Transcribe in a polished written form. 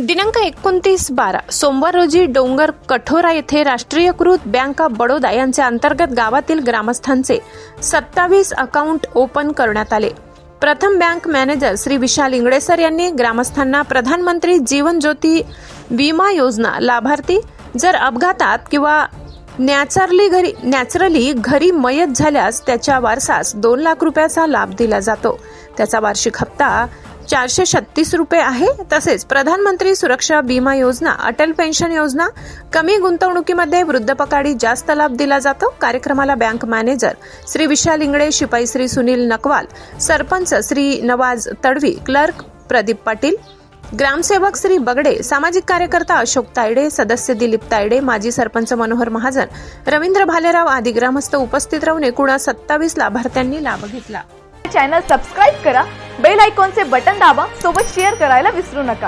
दिनांक 29/12 सोमवार रोजी डोंगर कठोरा येथे राष्ट्रीयकृत बँक ऑफ बडोदा यांच्या अंतर्गत गावातील ग्रामस्थांचे 27 अकाउंट ओपन करण्यात आले। प्रथम बँक मॅनेजर श्री विशाल इंगळेसर यांनी ग्रामस्थांना प्रधानमंत्री जीवन ज्योती विमा योजना लाभार्थी जर अपघातात किंवा नॅचरली घरी मयत झाल्यास त्याच्या वारसास 2 लाख रुपयाचा लाभ दिला जातो। त्याचा वार्षिक हप्ता 436 रुपये आहे। तसेच प्रधानमंत्री सुरक्षा बीमा योजना, अटल पेन्शन योजना, कमी गुंतवणुकीमध्ये वृद्धपकाळी जास्त लाभ दिला जातो। कार्यक्रमाला बँक मॅनेजर श्री विशाल इंगळे, शिपाई श्री सुनील नकवाल, सरपंच श्री नवाज तडवी, क्लर्क प्रदीप पाटील, ग्रामसेवक श्री बगडे, सामाजिक कार्यकर्ता अशोक तायडे, सदस्य दिलीप तायडे, माजी सरपंच मनोहर महाजन, रवींद्र भालेराव आदी ग्रामस्थ उपस्थित राहून एकूण 27 लाभार्थ्यांनी लाभ घेतला। चॅनल सबस्क्राइब करा, बेल आयकॉनचे बटन दाबा, सोबत शेअर करायला विसरू नका।